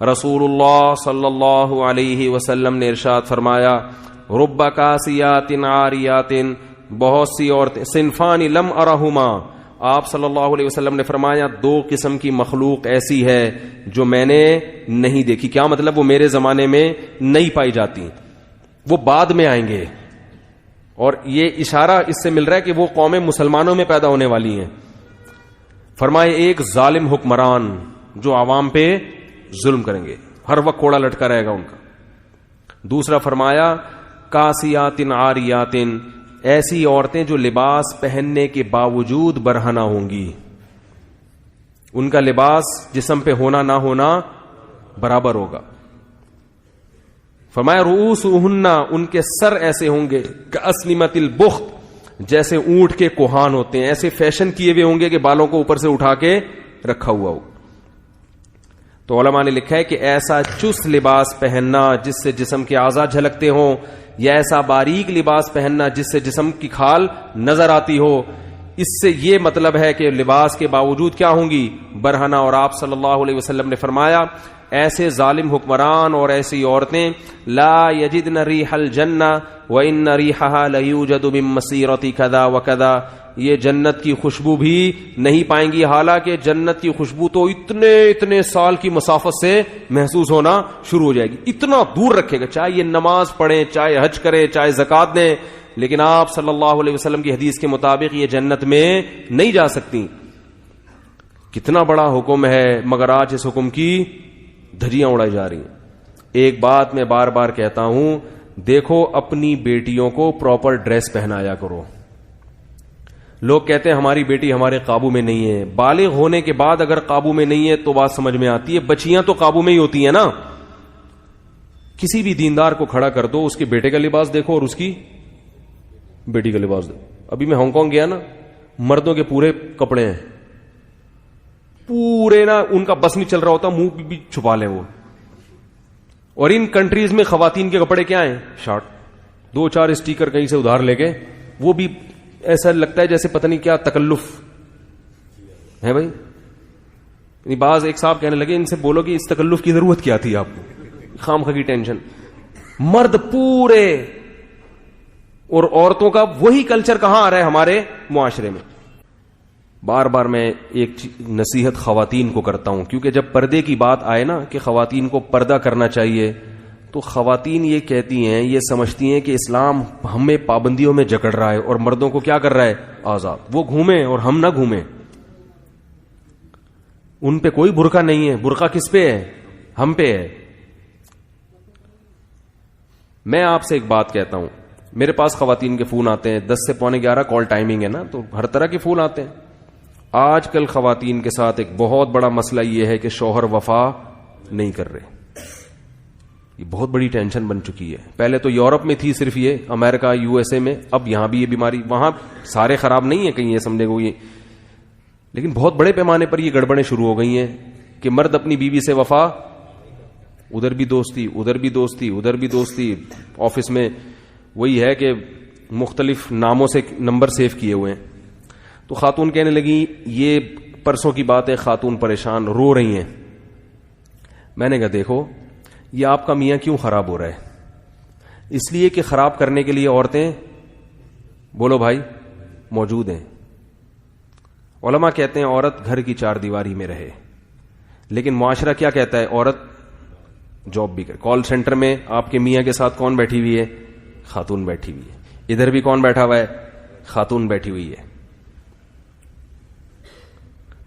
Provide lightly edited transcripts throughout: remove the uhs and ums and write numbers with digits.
رسول اللہ صلی اللہ علیہ وسلم نے ارشاد فرمایا رب کاسیات عاریات، بہت سی عورتیں، صنفان لم ارہما، آپ صلی اللہ علیہ وسلم نے فرمایا دو قسم کی مخلوق ایسی ہے جو میں نے نہیں دیکھی. کیا مطلب؟ وہ میرے زمانے میں نہیں پائی جاتی، وہ بعد میں آئیں گے. اور یہ اشارہ اس سے مل رہا ہے کہ وہ قومیں مسلمانوں میں پیدا ہونے والی ہیں. فرمائے ایک ظالم حکمران جو عوام پہ ظلم کریں گے، ہر وقت کوڑا لٹکا رہے گا ان کا. دوسرا فرمایا کاسیات عاریات، ایسی عورتیں جو لباس پہننے کے باوجود برہنہ ہوں گی، ان کا لباس جسم پہ ہونا نہ ہونا برابر ہوگا. فرمایا رؤوسہن، ان کے سر ایسے ہوں گے کاسنمۃ البخت، جیسے اونٹ کے کوہان ہوتے ہیں، ایسے فیشن کیے ہوئے ہوں گے کہ بالوں کو اوپر سے اٹھا کے رکھا ہوا ہو. تو علماء نے لکھا ہے کہ ایسا چست لباس پہننا جس سے جسم کے اعضاء جھلکتے ہوں، یا ایسا باریک لباس پہننا جس سے جسم کی کھال نظر آتی ہو، اس سے یہ مطلب ہے کہ لباس کے باوجود کیا ہوں گی؟ برہنہ. اور آپ صلی اللہ علیہ وسلم نے فرمایا ایسے ظالم حکمران اور ایسی عورتیں لا یجدن ریح الجنہ وان ریحها لیوجد من مسیرۃ کذا وکذا، یہ جنت کی خوشبو بھی نہیں پائیں گی، حالانکہ جنت کی خوشبو تو اتنے سال کی مسافت سے محسوس ہونا شروع ہو جائے گی. اتنا دور رکھے گا، چاہے یہ نماز پڑھیں، چاہے حج کریں، چاہے زکوٰۃ دیں، لیکن آپ صلی اللہ علیہ وسلم کی حدیث کے مطابق یہ جنت میں نہیں جا سکتی. کتنا بڑا حکم ہے، مگر آج اس حکم کی دھجیاں اڑائی جا رہی ہیں. ایک بات میں بار بار کہتا ہوں، دیکھو اپنی بیٹیوں کو پراپر ڈریس پہنایا کرو. لوگ کہتے ہیں ہماری بیٹی ہمارے قابو میں نہیں ہے. بالغ ہونے کے بعد اگر قابو میں نہیں ہے تو بات سمجھ میں آتی ہے، بچیاں تو قابو میں ہی ہوتی ہیں نا. کسی بھی دیندار کو کھڑا کر دو، اس کے بیٹے کا لباس دیکھو اور اس کی بیٹی کا لباس دیکھو. ابھی میں ہانگ کانگ گیا نا، مردوں کے پورے کپڑے ہیں، پورے نا ان کا بس نہیں چل رہا ہوتا، منہ بھی چھپا لیں وہ. اور ان کنٹریز میں خواتین کے کپڑے کیا ہیں؟ شارٹ، 2-4 اسٹیکر کہیں سے ادھار لے کے، وہ بھی ایسا لگتا ہے جیسے پتہ نہیں کیا تکلف ہے بھائی. بعض ایک صاحب کہنے لگے ان سے بولو کہ اس تکلف کی ضرورت کیا تھی آپ کو، خامخواہ کی ٹینشن. مرد پورے، اور عورتوں کا وہی کلچر کہاں آ رہا ہے ہمارے معاشرے میں. بار بار میں ایک نصیحت خواتین کو کرتا ہوں، کیونکہ جب پردے کی بات آئے نا کہ خواتین کو پردہ کرنا چاہیے، تو خواتین یہ کہتی ہیں، یہ سمجھتی ہیں کہ اسلام ہمیں پابندیوں میں جکڑ رہا ہے اور مردوں کو کیا کر رہا ہے؟ آزاد. وہ گھومیں اور ہم نہ گھومیں. ان پہ کوئی برقع نہیں ہے. برقع کس پہ ہے؟ ہم پہ ہے. میں آپ سے ایک بات کہتا ہوں، میرے پاس خواتین کے فون آتے ہیں، 10 سے 11:15 کال ٹائمنگ ہے نا، تو ہر طرح کے فون آتے ہیں. آج کل خواتین کے ساتھ ایک بہت بڑا مسئلہ یہ ہے کہ شوہر وفا نہیں کر رہے. یہ بہت بڑی ٹینشن بن چکی ہے. پہلے تو یورپ میں تھی صرف یہ، امریکہ USA میں، اب یہاں بھی یہ بیماری. وہاں سارے خراب نہیں ہیں کہیں یہ سمجھے گا یہ، لیکن بہت بڑے پیمانے پر یہ گڑبڑیں شروع ہو گئی ہیں کہ مرد اپنی بیوی سے وفا، ادھر بھی دوستی، ادھر بھی دوستی، ادھر بھی دوستی. آفس میں وہی ہے کہ مختلف ناموں سے نمبر سیو کیے ہوئے ہیں. تو خاتون کہنے لگی، یہ پرسوں کی بات ہے، خاتون پریشان رو رہی ہیں. میں نے کہا دیکھو یہ آپ کا میاں کیوں خراب ہو رہا ہے؟ اس لیے کہ خراب کرنے کے لیے عورتیں، بولو بھائی، موجود ہیں. علماء کہتے ہیں عورت گھر کی 4 دیواری میں رہے، لیکن معاشرہ کیا کہتا ہے؟ عورت جاب بھی کرے. کال سینٹر میں آپ کے میاں کے ساتھ کون بیٹھی ہوئی ہے؟ خاتون بیٹھی ہوئی ہے. ادھر بھی کون بیٹھا ہوا ہے؟ خاتون بیٹھی ہوئی ہے.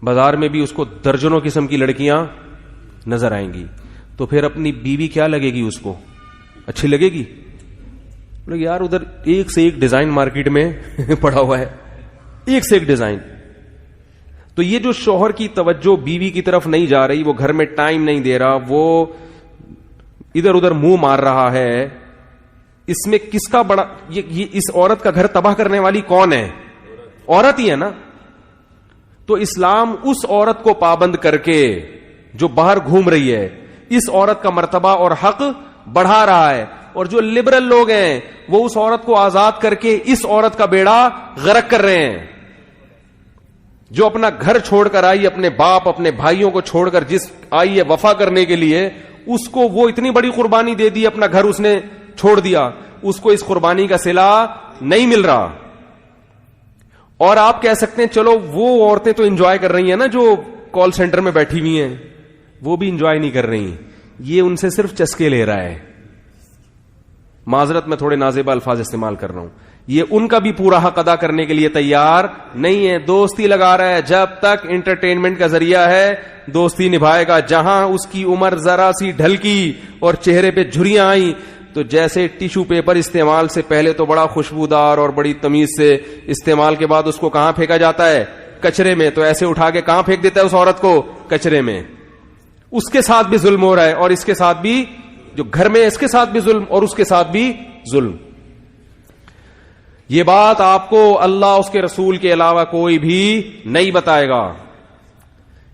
بازار میں بھی اس کو درجنوں قسم کی لڑکیاں نظر آئیں گی. تو پھر اپنی بیوی کیا لگے گی؟ اس کو اچھی لگے گی؟ یار ادھر ایک سے ایک ڈیزائن مارکیٹ میں پڑا ہوا ہے، ایک سے ایک ڈیزائن. تو یہ جو شوہر کی توجہ بیوی کی طرف نہیں جا رہی، وہ گھر میں ٹائم نہیں دے رہا، وہ ادھر ادھر منہ مار رہا ہے، اس میں کس کا بڑا؟ یہ اس عورت کا گھر تباہ کرنے والی کون ہے؟ عورت ہی ہے نا. تو اسلام اس عورت کو پابند کر کے جو باہر گھوم رہی ہے، اس عورت کا مرتبہ اور حق بڑھا رہا ہے. اور جو لبرل لوگ ہیں وہ اس عورت کو آزاد کر کے اس عورت کا بیڑا غرق کر رہے ہیں. جو اپنا گھر چھوڑ کر آئی, اپنے باپ اپنے بھائیوں کو چھوڑ کر جس آئی ہے وفا کرنے کے لیے, اس کو وہ اتنی بڑی قربانی دے دی, اپنا گھر اس نے چھوڑ دیا, اس کو اس قربانی کا صلہ نہیں مل رہا. اور آپ کہہ سکتے ہیں چلو وہ عورتیں تو انجوائے کر رہی ہیں نا, جو کال سینٹر میں بیٹھی ہوئی ہیں, وہ بھی انجوائے نہیں کر رہی, یہ ان سے صرف چسکے لے رہا ہے. معذرت میں تھوڑے نازیبا الفاظ استعمال کر رہا ہوں. یہ ان کا بھی پورا حق ادا کرنے کے لیے تیار نہیں ہے, دوستی لگا رہا ہے. جب تک انٹرٹینمنٹ کا ذریعہ ہے دوستی نبھائے گا. جہاں اس کی عمر ذرا سی ڈھلکی اور چہرے پہ جھریاں آئیں تو جیسے ٹیشو پیپر استعمال سے پہلے تو بڑا خوشبودار اور بڑی تمیز سے, استعمال کے بعد اس کو کہاں پھینکا جاتا ہے؟ کچرے میں. تو ایسے اٹھا کے کہاں پھینک دیتا ہے اس عورت کو؟ کچرے میں. اس کے ساتھ بھی ظلم ہو رہا ہے, اور اس کے ساتھ بھی, جو گھر میں اس کے ساتھ بھی ظلم اور اس کے ساتھ بھی ظلم. یہ بات آپ کو اللہ اس کے رسول کے علاوہ کوئی بھی نہیں بتائے گا.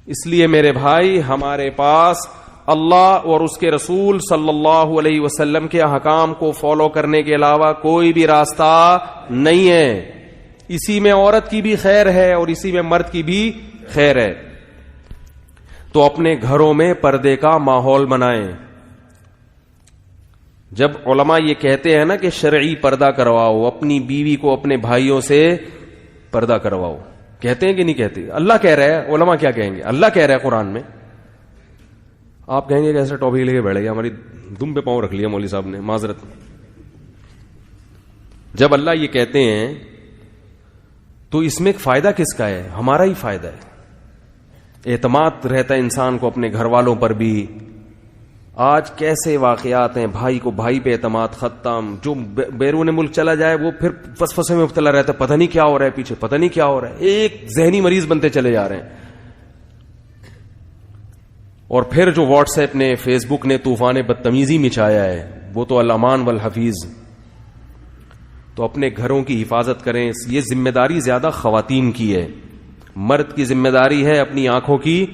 اس لیے میرے بھائی, ہمارے پاس اللہ اور اس کے رسول صلی اللہ علیہ وسلم کے احکام کو فالو کرنے کے علاوہ کوئی بھی راستہ نہیں ہے. اسی میں عورت کی بھی خیر ہے اور اسی میں مرد کی بھی خیر ہے. تو اپنے گھروں میں پردے کا ماحول بنائیں. جب علماء یہ کہتے ہیں نا کہ شرعی پردہ کرواؤ, اپنی بیوی کو اپنے بھائیوں سے پردہ کرواؤ, کہتے ہیں کہ نہیں کہتے؟ اللہ کہہ رہا ہے, علماء کیا کہیں گے؟ اللہ کہہ رہا ہے قرآن میں. آپ کہیں گے کہ ایسا ٹاپک لے کے بیٹھ گیا, ہماری دم پہ پاؤں رکھ لیا مولوی صاحب نے, معذرت. جب اللہ یہ کہتے ہیں تو اس میں ایک فائدہ کس کا ہے؟ ہمارا ہی فائدہ ہے. اعتماد رہتا ہے انسان کو اپنے گھر والوں پر بھی. آج کیسے واقعات ہیں, بھائی کو بھائی پہ اعتماد ختم. جو بیرون ملک چلا جائے وہ پھر فسفسے میں مبتلا رہتا ہے, پتہ نہیں کیا ہو رہا ہے پیچھے, پتہ نہیں کیا ہو رہا ہے. ایک ذہنی مریض بنتے چلے جا رہے ہیں. اور پھر جو واٹس ایپ نے, فیس بک نے طوفان بدتمیزی مچایا ہے, وہ تو الامان والحفیظ. تو اپنے گھروں کی حفاظت کریں. یہ ذمہ داری زیادہ خواتین کی ہے. مرد کی ذمہ داری ہے اپنی آنکھوں کی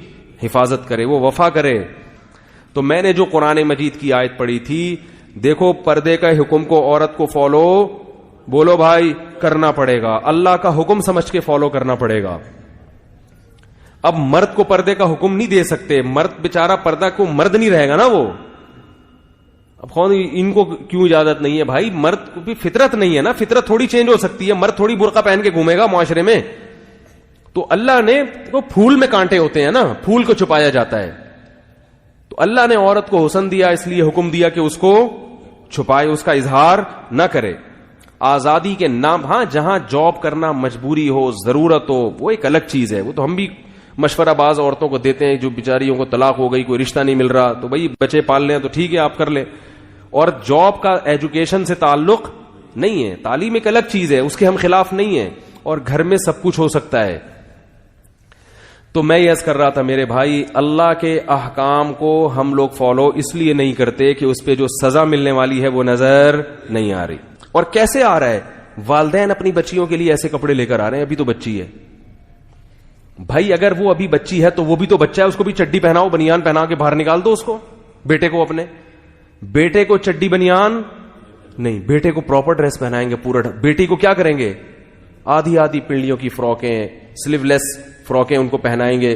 حفاظت کرے, وہ وفا کرے. تو میں نے جو قرآن مجید کی آیت پڑھی تھی, دیکھو پردے کا حکم کو عورت کو فالو, بولو بھائی, کرنا پڑے گا. اللہ کا حکم سمجھ کے فالو کرنا پڑے گا. اب مرد کو پردے کا حکم نہیں دے سکتے, مرد بیچارہ پردہ کو مرد نہیں رہے گا نا وہ. اب کون, ان کو کیوں اجازت نہیں ہے بھائی؟ مرد کو بھی فطرت نہیں ہے نا, فطرت تھوڑی چینج ہو سکتی ہے. مرد تھوڑی برقع پہن کے گھومے گا معاشرے میں. تو اللہ نے, وہ پھول میں کانٹے ہوتے ہیں نا, پھول کو چھپایا جاتا ہے. تو اللہ نے عورت کو حسن دیا, اس لیے حکم دیا کہ اس کو چھپائے, اس کا اظہار نہ کرے. آزادی کے نام, ہاں جہاں جاب کرنا مجبوری ہو, ضرورت ہو, وہ ایک الگ چیز ہے. وہ تو ہم بھی مشورہ باز عورتوں کو دیتے ہیں جو بیچاریوں کو طلاق ہو گئی, کوئی رشتہ نہیں مل رہا, تو بھائی بچے پال لیں تو ٹھیک ہے آپ کر لیں. اور جاب کا ایجوکیشن سے تعلق نہیں ہے, تعلیم ایک الگ چیز ہے, اس کے ہم خلاف نہیں ہیں. اور گھر میں سب کچھ ہو سکتا ہے. تو میں یہ عرض کر رہا تھا میرے بھائی, اللہ کے احکام کو ہم لوگ فالو اس لیے نہیں کرتے کہ اس پہ جو سزا ملنے والی ہے وہ نظر نہیں آ رہی. اور کیسے آ رہا ہے؟ والدین اپنی بچیوں کے لیے ایسے کپڑے لے کر آ رہے ہیں, ابھی تو بچی ہے. بھائی اگر وہ ابھی بچی ہے تو وہ بھی تو بچہ ہے, اس کو بھی چڈی پہناؤ, بنیان پہنا کے باہر نکال دو اس کو. بیٹے کو, اپنے بیٹے کو چڈی بنیان نہیں, بیٹے کو پراپر ڈریس پہنائیں گے پورا. بیٹی کو کیا کریں گے؟ آدھی آدھی پنڈلیوں کی فراکیں, سلیو لیس فراکیں ان کو پہنائیں گے,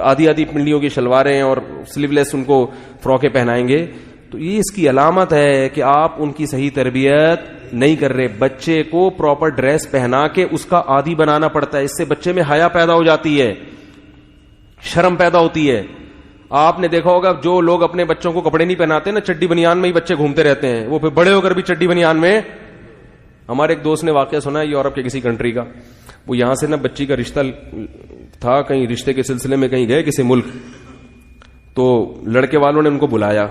آدھی آدھی پنڈلیوں کی شلواریں اور سلیو لیس ان کو فراکیں پہنائیں گے. تو یہ اس کی علامت ہے کہ آپ ان کی صحیح تربیت نہیں کر رہے. بچے کو پراپر ڈریس پہنا کے اس کا عادی بنانا پڑتا ہے. اس سے بچے میں حیا پیدا ہو جاتی ہے, شرم پیدا ہوتی ہے. آپ نے دیکھا ہوگا جو لوگ اپنے بچوں کو کپڑے نہیں پہناتے نا, چڈی بنیان میں ہی بچے گھومتے رہتے ہیں, وہ پھر بڑے ہو کر بھی چڈی بنیان میں. ہمارے ایک دوست نے واقعہ سنا ہے یورپ کے کسی کنٹری کا. وہ یہاں سے نا بچی کا رشتہ تھا, کہیں رشتے کے سلسلے میں کہیں گئے کسی ملک, تو لڑکے والوں نے ان کو بلایا.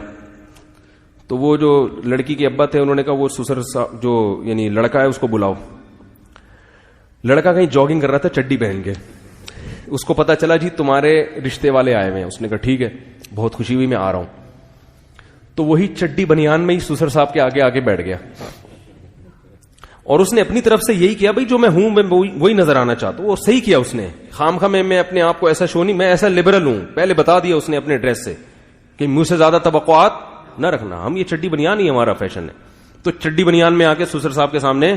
تو وہ جو لڑکی کے ابا تھے انہوں نے کہا وہ سسر جو یعنی لڑکا ہے اس کو بلاؤ. لڑکا کہیں جاگنگ کر رہا تھا چڈی پہن کے. اس کو پتا چلا جی تمہارے رشتے والے آئے ہوئے ہیں. اس نے کہا ٹھیک ہے, بہت خوشی ہوئی, میں آ رہا ہوں. تو وہی چڈی بنیان میں ہی سسر صاحب کے آگے آگے بیٹھ گیا, اور اس نے اپنی طرف سے یہی کیا, بھائی جو میں ہوں میں وہی نظر آنا چاہتا ہوں. وہ صحیح کیا اس نے, خام میں اپنے آپ کو ایسا شو نہیں, میں ایسا لبرل ہوں. پہلے بتا دیا اس نے اپنے ڈریس سے کہ مجھ سے زیادہ توقعات نہ رکھنا, ہم یہ چڈی بنیان ہی ہمارا فیشن ہے. تو چڈی بنیان میں آ کے سسر صاحب کے سامنے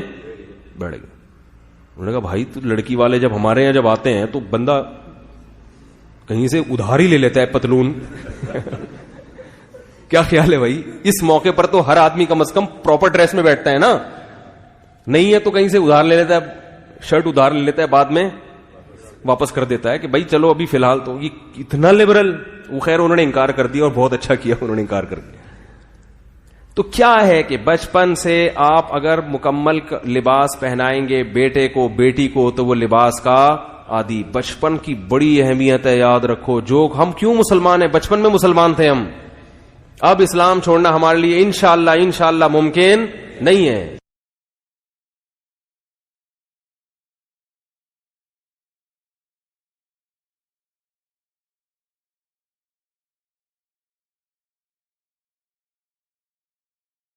بیٹھ گئے. انہوں نے کہا بھائی تو لڑکی والے جب ہمارے یہاں جب آتے ہیں تو بندہ کہیں سے ادھار ہی لے لیتا ہے پتلون. کیا خیال ہے بھائی؟ اس موقع پر تو ہر آدمی کم از کم پراپر ڈریس میں بیٹھتا ہے نا, نہیں ہے تو کہیں سے ادھار لے لیتا ہے, شرٹ ادھار لے لیتا ہے, بعد میں واپس کر دیتا ہے کہ بھائی چلو ابھی فی الحال تو. یہ اتنا لبرل. وہ خیر انہوں نے انکار کر دیا اور بہت اچھا کیا انہوں نے انکار کر دیا. تو کیا ہے کہ بچپن سے آپ اگر مکمل لباس پہنائیں گے بیٹے کو بیٹی کو تو وہ لباس کا عادی. بچپن کی بڑی اہمیت ہے, یاد رکھو. جو ہم کیوں مسلمان ہیں, بچپن میں مسلمان تھے ہم, اب اسلام چھوڑنا ہمارے لیے انشاءاللہ ممکن نہیں ہے.